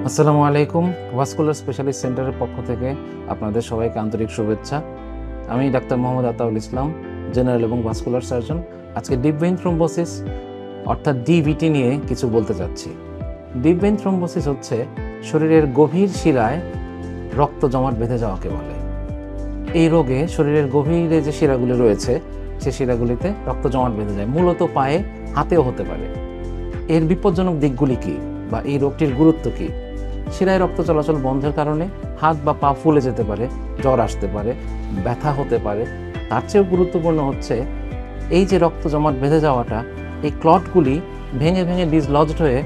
আসসালামু আলাইকুম। Vascular specialist সেন্টারের পক্ষ থেকে আপনাদের সবাইকে আন্তরিক শুভেচ্ছা। আমি ডাক্তার মোহাম্মদ আতাউল ইসলাম, জেনারেল এবং ভাস্কুলার সার্জন। আজকে ডিপ ভেইন থ্রোম্বোসিস অর্থাৎ ডিভিটি নিয়ে কিছু বলতে চাচ্ছি। ডিপ ভেইন থ্রোম্বোসিস হচ্ছে শরীরের গভীর শিরায় রক্ত জমাট বেঁধে যাওয়াকে বলে। এই রোগে শরীরের গভীরে যে শিরাগুলি রয়েছে সে শিরাগুলিতে রক্ত জমাট বেঁধে যায়, মূলত পায়ে, হাতেও হতে পারে। এর বিপজ্জনক দিকগুলি কী বা এই রোগটির গুরুত্ব কী? শিরায় রক্ত চলাচল বন্ধের কারণে হাত বা পা ফুলে যেতে পারে, জ্বর আসতে পারে, ব্যথা হতে পারে। তার চেয়েও গুরুত্বপূর্ণ হচ্ছে এই যে রক্ত জমাট বেঁধে যাওয়াটা, এই ক্লটগুলি ভেঙে ভেঙে ডিসলজড হয়ে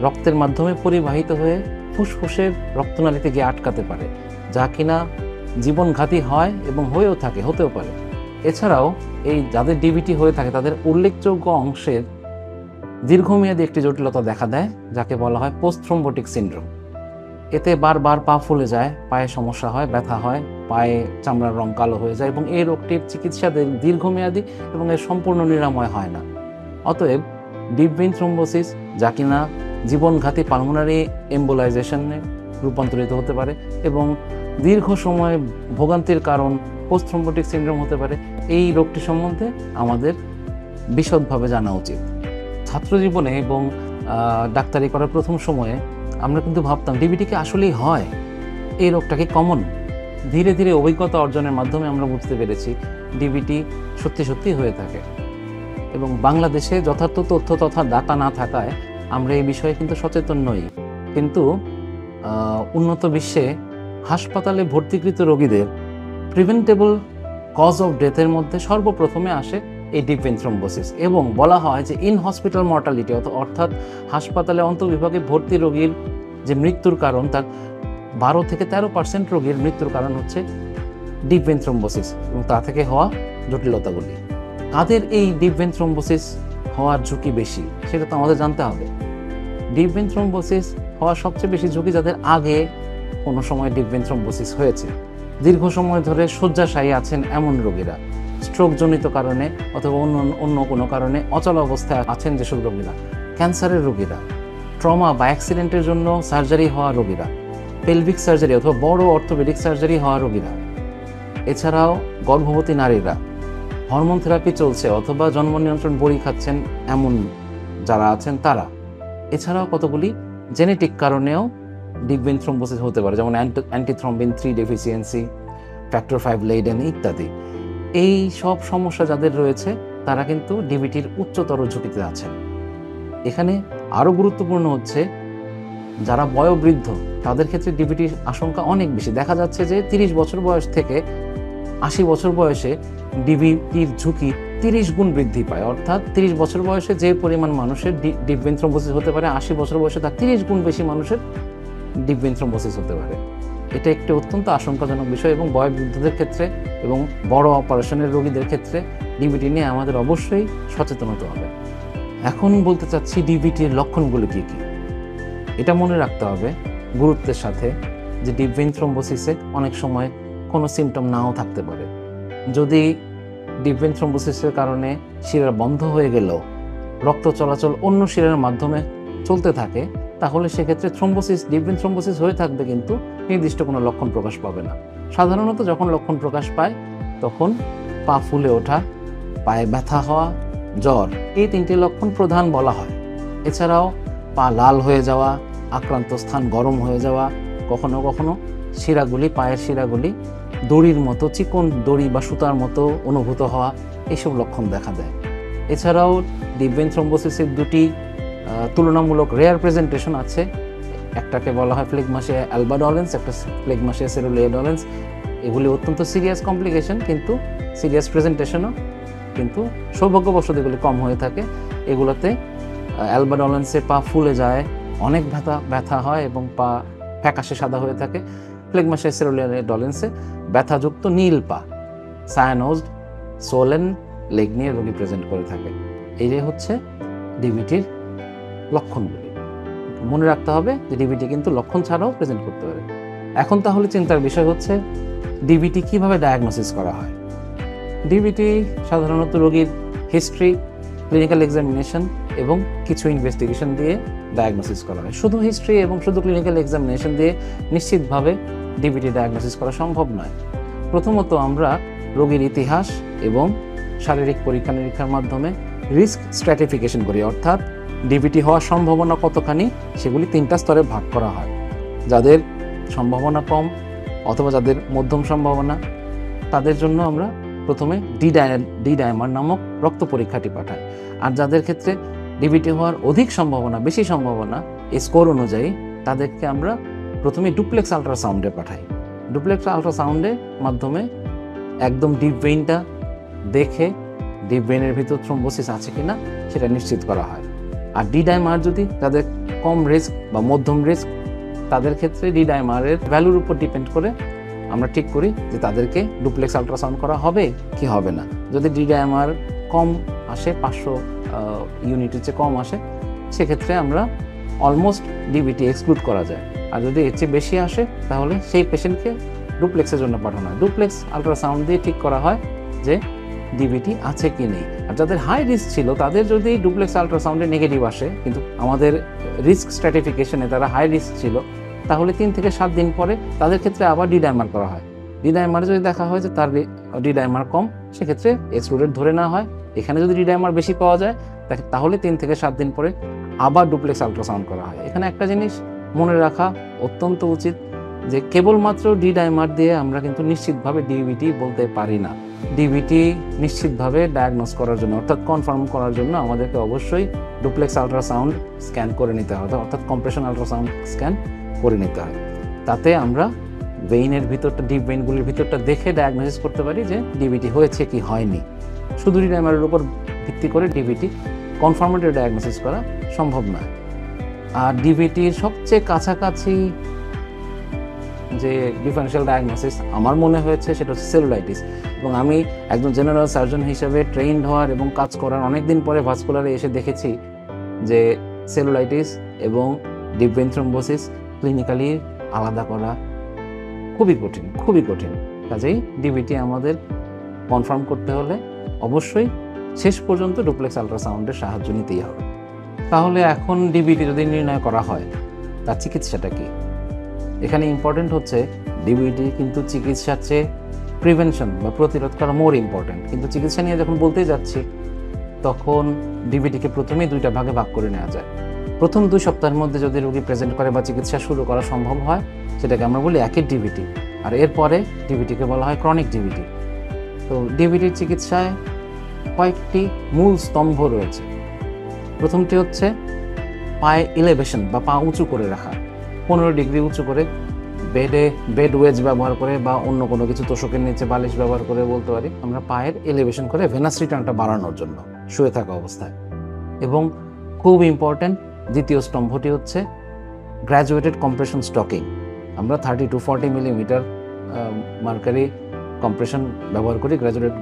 রক্তের মাধ্যমে পরিবাহিত হয়ে ফুসফুসের রক্তনালীতে গিয়ে আটকাতে পারে, যা কিনা জীবনঘাতী হয় এবং হতেও পারে। এছাড়াও এই যাদের ডিভিটি হয়ে থাকে তাদের উল্লেখযোগ্য অংশের দীর্ঘমেয়াদী একটি জটিলতা দেখা দেয়, যাকে বলা হয় পোস্ট থ্রোম্বোটিক সিনড্রোম। এতে বারবার পা ফুলে যায়, পায়ে সমস্যা হয়, ব্যথা হয়, পায়ে চামড়ার রং কালো হয়ে যায় এবং এই রোগটির চিকিৎসা দীর্ঘমেয়াদী এবং এর সম্পূর্ণ নিরাময় হয় না। অতএব ডিপ ভেইন থ্রোম্বোসিস, যা কিনা জীবনঘাতী পালমোনারি এম্বোলাইজেশনে রূপান্তরিত হতে পারে এবং দীর্ঘ সময় ভোগান্তির কারণ পোস্ট থ্রোম্বোটিক সিনড্রোম হতে পারে, এই রোগটি সম্বন্ধে আমাদের বিশদভাবে জানা উচিত। ছাত্র জীবনে এবং ডাক্তারি করার প্রথম সময়ে আমরা কিন্তু ভাবতাম ডিভিটি কি আসলেই হয়, এই রোগটা কি কমন। ধীরে ধীরে অভিজ্ঞতা অর্জনের মাধ্যমে আমরা বুঝতে পেরেছি ডিভিটি সত্যি সত্যি হয়ে থাকে এবং বাংলাদেশে যথার্থ তথ্য তথা ডাটা না থাকায় আমরা এই বিষয়ে কিন্তু সচেতন নই। কিন্তু উন্নত বিশ্বে হাসপাতালে ভর্তিকৃত রোগীদের প্রিভেন্টেবল কজ অফ ডেথের মধ্যে সর্বপ্রথমে আসে এই ডিপ ভেইন থ্রোম্বোসিস এবং বলা হয় যে ইন হসপিটাল মর্টালিটি অর্থাৎ হাসপাতালে অন্তর্বিভাগে ভর্তি রোগীর যে মৃত্যুর কারণ, তার 12 থেকে 13% রোগীর মৃত্যুর কারণ হচ্ছে ডিপ ভেইন থ্রোম্বোসিস এবং তা থেকে হওয়া জটিলতাগুলি। কাদের এই ডিপ ভেইন থ্রোম্বোসিস হওয়ার ঝুঁকি বেশি সেটা তো আমাদের জানতে হবে। ডিপ ভেইন থ্রোম্বোসিস হওয়ার সবচেয়ে বেশি ঝুঁকি যাদের আগে কোনো সময় ডিপ ভেইন থ্রোম্বোসিস হয়েছে, দীর্ঘ সময় ধরে শয্যাশায়ী আছেন এমন রোগীরা, স্ট্রোকজনিত কারণে অথবা অন্য কোনো কারণে অচল অবস্থায় আছেন যেসব রোগীরা, ক্যান্সারের রোগীরা, ট্রমা বা অ্যাক্সিডেন্টের জন্য সার্জারি হওয়া রোগীরা, পেলভিক সার্জারি অথবা বড় অর্থোপেডিক সার্জারি হওয়া রোগীরা, এছাড়াও গর্ভবতী নারীরা, হরমোন থেরাপি চলছে অথবা জন্ম নিয়ন্ত্রণ বড়ি খাচ্ছেন এমন যারা আছেন তারা, এছাড়াও কতগুলি জেনেটিক কারণেও ডিপ ভেইন থ্রোম্বোসিস হতে পারে, যেমন অ্যান্টিথ্রম্বিন 3 ডেফিসিয়েন্সি, ফ্যাক্টর 5 লেইডেন ইত্যাদি। এই সব সমস্যা যাদের রয়েছে তারা কিন্তু ডিভিটির উচ্চতর ঝুঁকিতে আছেন। এখানে আরও গুরুত্বপূর্ণ হচ্ছে যারা বয়োবৃদ্ধ তাদের ক্ষেত্রে ডিভিটির আশঙ্কা অনেক বেশি। দেখা যাচ্ছে যে 30 বছর বয়স থেকে 80 বছর বয়সে ডিভিটির ঝুঁকি 30 গুণ বৃদ্ধি পায়, অর্থাৎ 30 বছর বয়সে যে পরিমাণ মানুষের ডিপ ভেইন থ্রোম্বোসিস হতে পারে 80 বছর বয়সে তার 30 গুণ বেশি মানুষের ডিপ ভেইন থ্রোম্বোসিস হতে পারে। এটা একটি অত্যন্ত আশঙ্কাজনক বিষয় এবং বয়োবৃদ্ধদের ক্ষেত্রে এবং বড় অপারেশনের রোগীদের ক্ষেত্রে ডিভিটি নিয়ে আমাদের অবশ্যই সচেতন হতে হবে। এখন বলতে চাচ্ছি ডিভিটির লক্ষণগুলো কী কী। এটা মনে রাখতে হবে গুরুত্বের সাথে যে ডিপ ভেইন থ্রোম্বোসিসে অনেক সময় কোনো সিমটম নাও থাকতে পারে। যদি ডিপ ভেইন থ্রোম্বোসিসের কারণে শিরা বন্ধ হয়ে গেলেও রক্ত চলাচল অন্য শিরার মাধ্যমে চলতে থাকে, তাহলে সেক্ষেত্রে ডিপ ভেইন থ্রোম্বোসিস হয়ে থাকবে কিন্তু নির্দিষ্ট কোনো লক্ষণ প্রকাশ পাবে না। সাধারণত যখন লক্ষণ প্রকাশ পায় তখন পা ফুলে ওঠা, পায়ে ব্যথা হওয়া, জ্বর, এই 3টি লক্ষণ প্রধান বলা হয়। এছাড়াও পা লাল হয়ে যাওয়া, আক্রান্ত স্থান গরম হয়ে যাওয়া, কখনো কখনো পায়ের শিরাগুলি দড়ির মতো, চিকন দড়ি বা সুতার মতো অনুভূত হওয়া, এইসব লক্ষণ দেখা দেয়। এছাড়াও ডিপ ভেইন থ্রোম্বোসিসের 2টি তুলনামূলক রেয়ার প্রেজেন্টেশন আছে। একটাকে বলা হয় ফ্লেগমাশিয়া অ্যালবা ডলেন্স, একটা ফ্লেগমাশিয়া সেরুলিয়া ডলেন্স। এগুলি অত্যন্ত সিরিয়াস কমপ্লিকেশন, কিন্তু সিরিয়াস প্রেজেন্টেশনও, কিন্তু সৌভাগ্যবশত এগুলি কম হয়ে থাকে। এগুলোতে অ্যালবা ডলেন্সে পা ফুলে যায়, অনেক ব্যথা হয় এবং পা ফ্যাকাশে সাদা হয়ে থাকে। ফ্লেগমাশিয়া সেরুলিয়া ডলেন্সে ব্যথাযুক্ত নীল পা, সায়ানোজড সোলেন লেগ নিয়ে রোগী প্রেজেন্ট করে থাকে। এই যে হচ্ছে ডিভিটির লক্ষণগুলি। মনে রাখতে হবে যে ডিভিটি কিন্তু লক্ষণ ছাড়াও প্রেজেন্ট করতে পারে। এখন তাহলে চিন্তার বিষয় হচ্ছে ডিভিটি কিভাবে ডায়াগনোসিস করা হয়। ডিভিটি সাধারণত রোগীর হিস্ট্রি, ক্লিনিক্যাল এক্সামিনেশন এবং কিছু ইনভেস্টিগেশন দিয়ে ডায়াগনোসিস করা হয়। শুধু হিস্ট্রি এবং শুধু ক্লিনিক্যাল এক্সামিনেশন দিয়ে নিশ্চিতভাবে ডিভিটি ডায়াগনোসিস করা সম্ভব নয়। প্রথমত আমরা রোগীর ইতিহাস এবং শারীরিক পরীক্ষা নিরীক্ষার মাধ্যমে রিস্ক স্ট্র্যাটিফিকেশন করি, অর্থাৎ ডিভিটি হওয়ার সম্ভাবনা কতখানি সেগুলি 3টা স্তরে ভাগ করা হয়। যাদের সম্ভাবনা কম অথবা যাদের মধ্যম সম্ভাবনা, তাদের জন্য আমরা প্রথমে ডি ডাইমার নামক রক্ত পরীক্ষাটি পাঠাই। আর যাদের ক্ষেত্রে ডিভিটি হওয়ার অধিক সম্ভাবনা, বেশি সম্ভাবনা এই স্কোর অনুযায়ী, তাদেরকে আমরা প্রথমে ডুপ্লেক্স আল্ট্রাসাউন্ডে পাঠাই। ডুপ্লেক্স আল্ট্রাসাউন্ডের মাধ্যমে একদম ডিপ ভেইনটা দেখে ডিপ ভেইনের ভিতর থ্রম্বোসিস আছে কিনা সেটা নিশ্চিত করা হয়। আর ডি ডাইমার যদি যাদের কম রিস্ক বা মধ্যম রিস্ক, তাদের ক্ষেত্রে ডি ডাইমারের ভ্যালুর উপর ডিপেন্ড করে আমরা ঠিক করি যে তাদেরকে ডুপ্লেক্স আল্ট্রাসাউন্ড করা হবে কি হবে না। যদি ডি ডাইমার কম আসে, 500 ইউনিটের চেয়ে কম আসে, সেক্ষেত্রে আমরা অলমোস্ট ডিভিটি এক্সক্লুড করা যায়। আর যদি এর চেয়ে বেশি আসে তাহলে সেই পেশেন্টকে ডুপ্লেক্সের জন্য পাঠানো হয়। ডুপ্লেক্স আল্ট্রাসাউন্ড দিয়ে ঠিক করা হয় যে ডিভিটি আছে কি নেই। আর যাদের হাই রিস্ক ছিল তাদের যদি ডুপ্লেক্স আল্ট্রাসাউন্ডে নেগেটিভ আসে, কিন্তু আমাদের রিস্ক স্ট্র্যাটিফিকেশনে তারা হাই রিস্ক ছিল, তাহলে 3 থেকে 7 দিন পরে তাদের ক্ষেত্রে আবার ডি ডাইমার করা হয়। ডি ডাইমারে যদি দেখা হয় যে তার ডি ডাইমার কম, সেক্ষেত্রে এক্সক্লুডেড ধরে নেওয়া হয়। এখানে যদি ডি ডাইমার বেশি পাওয়া যায় তাহলে 3 থেকে 7 দিন পরে আবার ডুপ্লেক্স আল্ট্রাসাউন্ড করা হয়। এখানে একটা জিনিস মনে রাখা অত্যন্ত উচিত যে কেবলমাত্র ডি ডাইমার দিয়ে আমরা কিন্তু নিশ্চিতভাবে ডিভিটি বলতে পারি না। ডিভিটি নিশ্চিতভাবে ডায়াগনোস করার জন্য, অর্থাৎ কনফার্ম করার জন্য আমাদেরকে অবশ্যই ডুপ্লেক্স আল্ট্রাসাউন্ড স্ক্যান করে নিতে হবে, অর্থাৎ কম্প্রেশন আল্ট্রাসাউন্ড স্ক্যান করে নিতে হয়। তাতে আমরা ভেইনের ভিতরটা, ডিপ ভেইনগুলির ভিতরটা দেখে ডায়াগনোসিস করতে পারি যে ডিভিটি হয়েছে কি হয়নি। শুধু ডি ডাইমারের উপর ভিত্তি করে ডিভিটি কনফার্মেটরি ডায়াগনোসিস করা সম্ভব নয়। আর ডিভিটির সবচেয়ে কাছাকাছি যে ডিফারেন্সিয়াল ডায়াগনোসিস আমার মনে হয়েছে সেটা হচ্ছে সেলুলাইটিস। এবং আমি একজন জেনারেল সার্জন হিসেবে ট্রেইনড হওয়ার এবং কাজ করার অনেক দিন পরে ভাস্কুলারে এসে দেখেছি যে সেলুলাইটিস এবং ডিপ ভেইন থ্রম্বোসিস ক্লিনিক্যালি আলাদা করা খুবই কঠিন। কাজেই ডিভিটি আমাদের কনফার্ম করতে হলে অবশ্যই শেষ পর্যন্ত ডুপ্লেক্স আল্ট্রাসাউন্ডের সাহায্য নিতেই হবে। তাহলে এখন ডিভিটি যদি নির্ণয় করা হয়, তার চিকিৎসাটা কি? এখানে ইম্পর্টেন্ট হচ্ছে ডিভিটি কিন্তু চিকিৎসার চেয়ে প্রিভেনশন বা প্রতিরোধ করা মোর ইম্পর্টেন্ট। কিন্তু চিকিৎসা নিয়ে যখন বলতে যাচ্ছি, তখন ডিভিটিকে প্রথমেই 2টা ভাগে ভাগ করে নেওয়া যায়। প্রথম 2 সপ্তাহের মধ্যে যদি রোগী প্রেজেন্ট করে বা চিকিৎসা শুরু করা সম্ভব হয়, সেটাকে আমরা বলি অ্যাকিউট ডিভিটি। আর এরপরে ডিভিটিকে বলা হয় ক্রনিক ডিভিটি। তো ডিভিটির চিকিৎসায় কয়েকটি মূল স্তম্ভ রয়েছে। প্রথমটি হচ্ছে পায়ে ইলেভেশন বা পা উঁচু করে রাখা, 15 ডিগ্রি উঁচু করে বেড ওয়েজ ব্যবহার করে বা অন্য কোনো কিছু তোষকের নিচে বালিশ ব্যবহার করে বলতে পারি আমরা পায়ের এলিভেশন করে ভেনাস রিটার্নটা বাড়ানোর জন্য শুয়ে থাকা অবস্থায়। এবং খুব ইম্পর্টেন্ট দ্বিতীয় স্তম্ভটি হচ্ছে গ্র্যাজুয়েটেড কম্প্রেশন স্টকিং। আমরা 30 to 40 মিলিমিটার মার্কারি কম্প্রেশন ব্যবহার করি,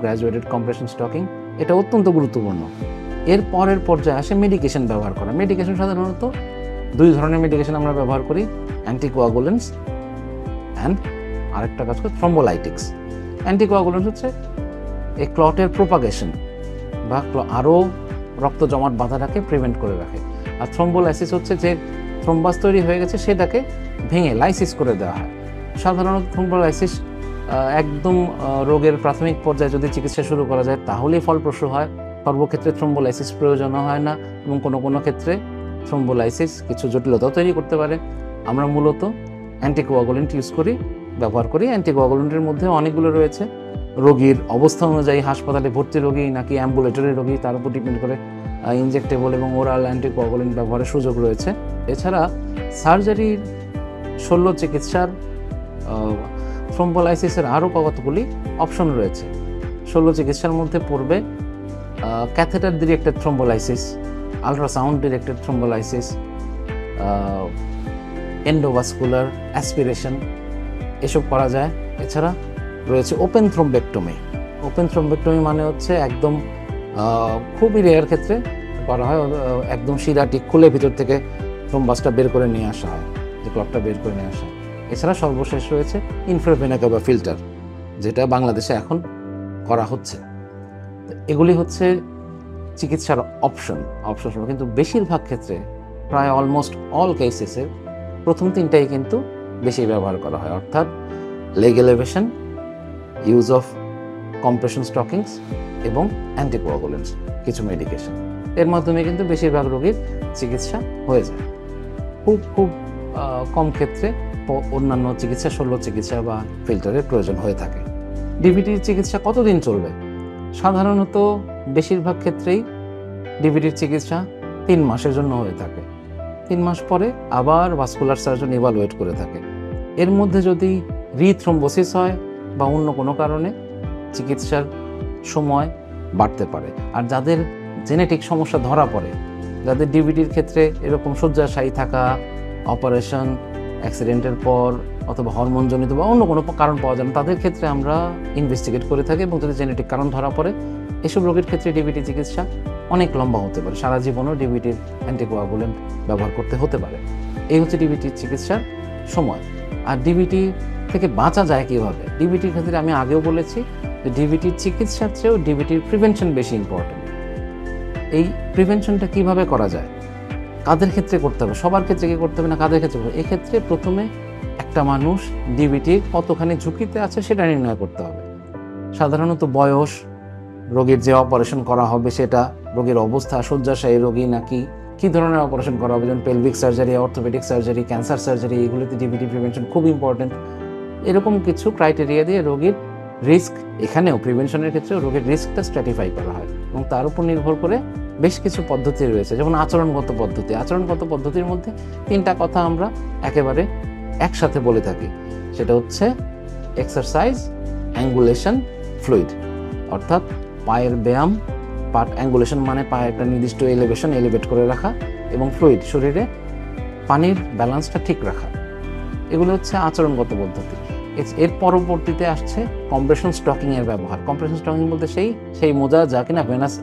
গ্র্যাজুয়েটেড কম্প্রেশন স্টকিং। এটা অত্যন্ত গুরুত্বপূর্ণ। এর পরের পর্যায়ে আসে মেডিকেশন ব্যবহার করা। মেডিকেশন সাধারণত 2 ধরনের মেডিকেশন আমরা ব্যবহার করি, অ্যান্টিকোয়াগুলেন্টস অ্যান্ড আরেকটা কাজ করে থ্রম্বোলাইটিক্স। অ্যান্টিকোয়াগুলেন্টস হচ্ছে এই ক্লটের প্রোপাগেশন বা আরও রক্ত জমাট বাঁধাটাকে প্রিভেন্ট করে রাখে। আর থ্রম্বোলাইসিস হচ্ছে যে থ্রম্বাস তৈরি হয়ে গেছে সেটাকে ভেঙে লাইসিস করে দেওয়া হয়। সাধারণত থ্রম্বোলাইসিস একদম রোগের প্রাথমিক পর্যায়ে যদি চিকিৎসা শুরু করা যায় তাহলেই ফলপ্রসূ হয়। সর্বক্ষেত্রে থ্রম্বোলাইসিস প্রয়োজন হয় না এবং কোনো ক্ষেত্রে থ্রম্বোলাইসিস কিছু জটিলতা তৈরি করতে পারে। আমরা মূলত অ্যান্টিকোয়াগুলেন্ট ব্যবহার করি। অ্যান্টিকোয়াগুলেন্টের মধ্যে অনেকগুলো রয়েছে, রোগীর অবস্থা অনুযায়ী হাসপাতালে ভর্তি রোগী নাকি অ্যাম্বুলেটরি রোগী তার উপর ডিপেন্ড করে ইনজেক্টেবল এবং ওরাল অ্যান্টিকোয়াগুলেন্ট ব্যবহারের সুযোগ রয়েছে। এছাড়া সার্জারির শল্য চিকিৎসার থ্রম্বোলাইসিসের আরও কতগুলি অপশন রয়েছে। শল্য চিকিৎসার মধ্যে পড়বে catheter directed thrombolysis, ultrasound directed thrombolysis, endovascular aspiration, এসব করা যায়। এছাড়া রয়েছে ওপেন থ্রম্বেক্টমি। ওপেন থ্রম্বেক্টমি মানে হচ্ছে একদম খুবই রেয়ার ক্ষেত্রে করা হয়, একদম শিরাটি খুলে ভিতর থেকে থ্রম্বাসটা বের করে নিয়ে আসা হয়, যে ক্লটটা বের করে নিয়ে আসা হয়। এছাড়া সর্বশেষ রয়েছে ইনফ্রাভেনা কাভা ফিল্টার, যেটা বাংলাদেশে এখন করা হচ্ছে। এগুলি হচ্ছে চিকিৎসার অপশন কিন্তু বেশিরভাগ ক্ষেত্রে প্রায় অলমোস্ট অল কেসেসের প্রথম তিনটাই কিন্তু বেশি ব্যবহার করা হয়, অর্থাৎ leg elevation, use of compression stockings এবং অ্যান্টিকোয়াগুলেন্টস, কিছু মেডিকেশন। এর মাধ্যমে কিন্তু বেশিরভাগ রোগীর চিকিৎসা হয়ে যায়। খুব খুব কম ক্ষেত্রে অন্যান্য চিকিৎসা, শল্য চিকিৎসা বা ফিল্টারের প্রয়োজন হয়ে থাকে। ডিভিটির চিকিৎসা কতদিন চলবে? সাধারণত বেশিরভাগ ক্ষেত্রেই ডিভিটির চিকিৎসা 3 মাসের জন্য হয়ে থাকে। 3 মাস পরে আবার ভাস্কুলার সার্জন ইভালুয়েট করে থাকে। এর মধ্যে যদি রিথ্রম্বোসিস হয় বা অন্য কোনো কারণে চিকিৎসার সময় বাড়তে পারে। আর যাদের জেনেটিক সমস্যা ধরা পড়ে, যাদের ডিভিটির ক্ষেত্রে এরকম শয্যাশায়ী থাকা, অপারেশন, অ্যাক্সিডেন্টের পর অথবা হরমোনজনিত বা অন্য কোনো কারণ পাওয়া যায় না, তাদের ক্ষেত্রে আমরা ইনভেস্টিগেট করে থাকি এবং যদি জেনেটিক কারণ ধরা পড়ে, এসব রোগীর ক্ষেত্রে ডিভিটি চিকিৎসা অনেক লম্বা হতে পারে, সারা জীবনও ডিভিটির অ্যান্টিকোয়াগুলেন্ট ব্যবহার করতে হতে পারে। এই হচ্ছে ডিভিটির চিকিৎসার সময়। আর ডিভিটি থেকে বাঁচা যায় কীভাবে? ডিভিটির ক্ষেত্রে আমি আগেও বলেছি যে ডিভিটির চিকিৎসার চেয়েও ডিভিটির প্রিভেনশন বেশি ইম্পর্টেন্ট। এই প্রিভেনশনটা কিভাবে করা যায়, কাদের ক্ষেত্রে করতে হবে, সবার ক্ষেত্রে কি করতে হবে না কাদের ক্ষেত্রে? এক্ষেত্রে প্রথমে একটা মানুষ ডিভিটির কতখানি ঝুঁকিতে আছে সেটা নির্ণয় করতে হবে। সাধারণত বয়স, রোগীর যে অপারেশন করা হবে সেটা, রোগীর অবস্থা, শয্যাশায়ী রোগী নাকি কী ধরনের অপারেশন করা হবে, যেমন pelvic surgery, orthopaedic surgery, cancer surgery, এগুলোতে ডিভিটি প্রিভেনশন খুব ইম্পর্টেন্ট। এরকম কিছু ক্রাইটেরিয়া দিয়ে রোগীর রিস্ক, এখানেও প্রিভেনশনের ক্ষেত্রেও রোগীর রিস্কটা স্ট্র্যাটিফাই করা হয় এবং তার উপর নির্ভর করে বেশ কিছু পদ্ধতি রয়েছে, যেমন আচরণগত পদ্ধতি। আচরণগত পদ্ধতির মধ্যে 3টা কথা আমরা একেবারে একসাথে বলে থাকি, সেটা হচ্ছে এক্সারসাইজ, অ্যাঙ্গুলেশন, ফ্লুইড। অর্থাৎ পায়ের ব্যায়াম, পার্ট অ্যাঙ্গুলেশন মানে পায়ে একটা নির্দিষ্ট এলিভেট করে রাখা, এবং ফ্লুইড, শরীরে পানির ব্যালেন্সটা ঠিক রাখা। এগুলো হচ্ছে আচরণগত পদ্ধতি। এর পরবর্তীতে আসছে কম্প্রেশন স্টকিংয়ের ব্যবহার। কম্প্রেশন স্টকিং বলতে সেই মোজা যা কিনা ভেনাস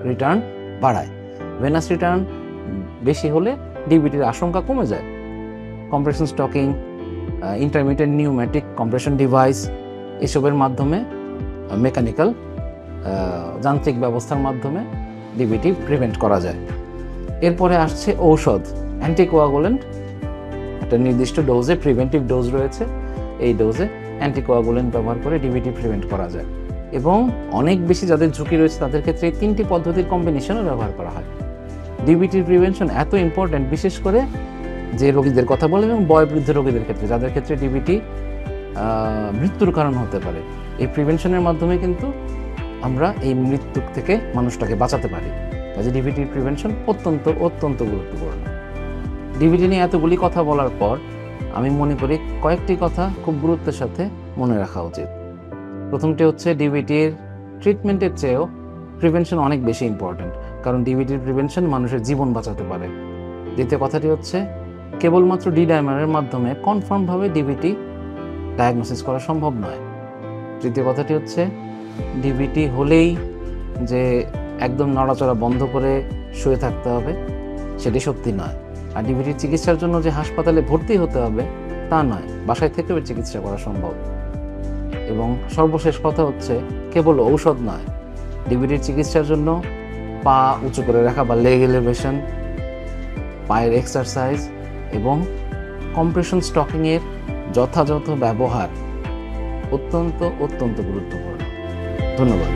রিটার্ন বাড়ায়। ভেনাস রিটার্ন বেশি হলে ডিভিটির আশঙ্কা কমে যায়। Compression stocking, intermediate pneumatic compression device, এসবের মাধ্যমে মেকানিক্যাল যান্ত্রিক ব্যবস্থার মাধ্যমে ডিভিটি প্রিভেন্ট করা যায়। এরপরে আসছে ঔষধ, অ্যান্টিকোয়াগুলেন্ট। একটা নির্দিষ্ট ডোজে, প্রিভেন্টিভ ডোজ রয়েছে, এই ডোজে অ্যান্টিকোয়াগুলেন্ট ব্যবহার করে ডিভিটি প্রিভেন্ট করা যায়। এবং অনেক বেশি যাদের ঝুঁকি রয়েছে তাদের ক্ষেত্রে এই 3টি পদ্ধতির কম্বিনেশনও ব্যবহার করা হয়। ডিভিটির প্রিভেনশন এত ইম্পর্ট্যান্ট, বিশেষ করে যে রোগীদের কথা বলে এবং বয়োবৃদ্ধ রোগীদের ক্ষেত্রে, যাদের ক্ষেত্রে ডিভিটি মৃত্যুর কারণ হতে পারে। এই প্রিভেনশনের মাধ্যমে কিন্তু আমরা এই মৃত্যু থেকে মানুষটাকে বাঁচাতে পারি। কাজে ডিভিটির প্রিভেনশন অত্যন্ত অত্যন্ত গুরুত্বপূর্ণ। ডিভিটি নিয়ে এতগুলি কথা বলার পর আমি মনে করি কয়েকটি কথা খুব গুরুত্বের সাথে মনে রাখা উচিত। প্রথমটি হচ্ছে ডিভিটির ট্রিটমেন্টের চেয়েও প্রিভেনশন অনেক বেশি ইম্পর্ট্যান্ট, কারণ ডিভিটির প্রিভেনশন মানুষের জীবন বাঁচাতে পারে। দ্বিতীয় কথাটি হচ্ছে কেবলমাত্র ডি-ডাইমারের মাধ্যমে কনফার্মভাবে ডিভিটি ডায়াগনোসিস করা সম্ভব নয়। তৃতীয় কথাটি হচ্ছে ডিভিটি হলেই যে একদম নড়াচড়া বন্ধ করে শুয়ে থাকতে হবে সেটি সত্যি নয়। আর ডিভিটির চিকিৎসার জন্য যে হাসপাতালে ভর্তি হতে হবে তা নয়, বাসায় থেকেও চিকিৎসা করা সম্ভব। এবং সর্বশেষ কথা হচ্ছে কেবল ঔষধ নয়, ডিভিটির চিকিৎসার জন্য পা উঁচু করে রাখা বা লেগ এলিভেশন, পায়ের এক্সারসাইজ এবং কম্প্রেশন স্টকিংয়ের যথাযথ ব্যবহার অত্যন্ত অত্যন্ত গুরুত্বপূর্ণ। ধন্যবাদ।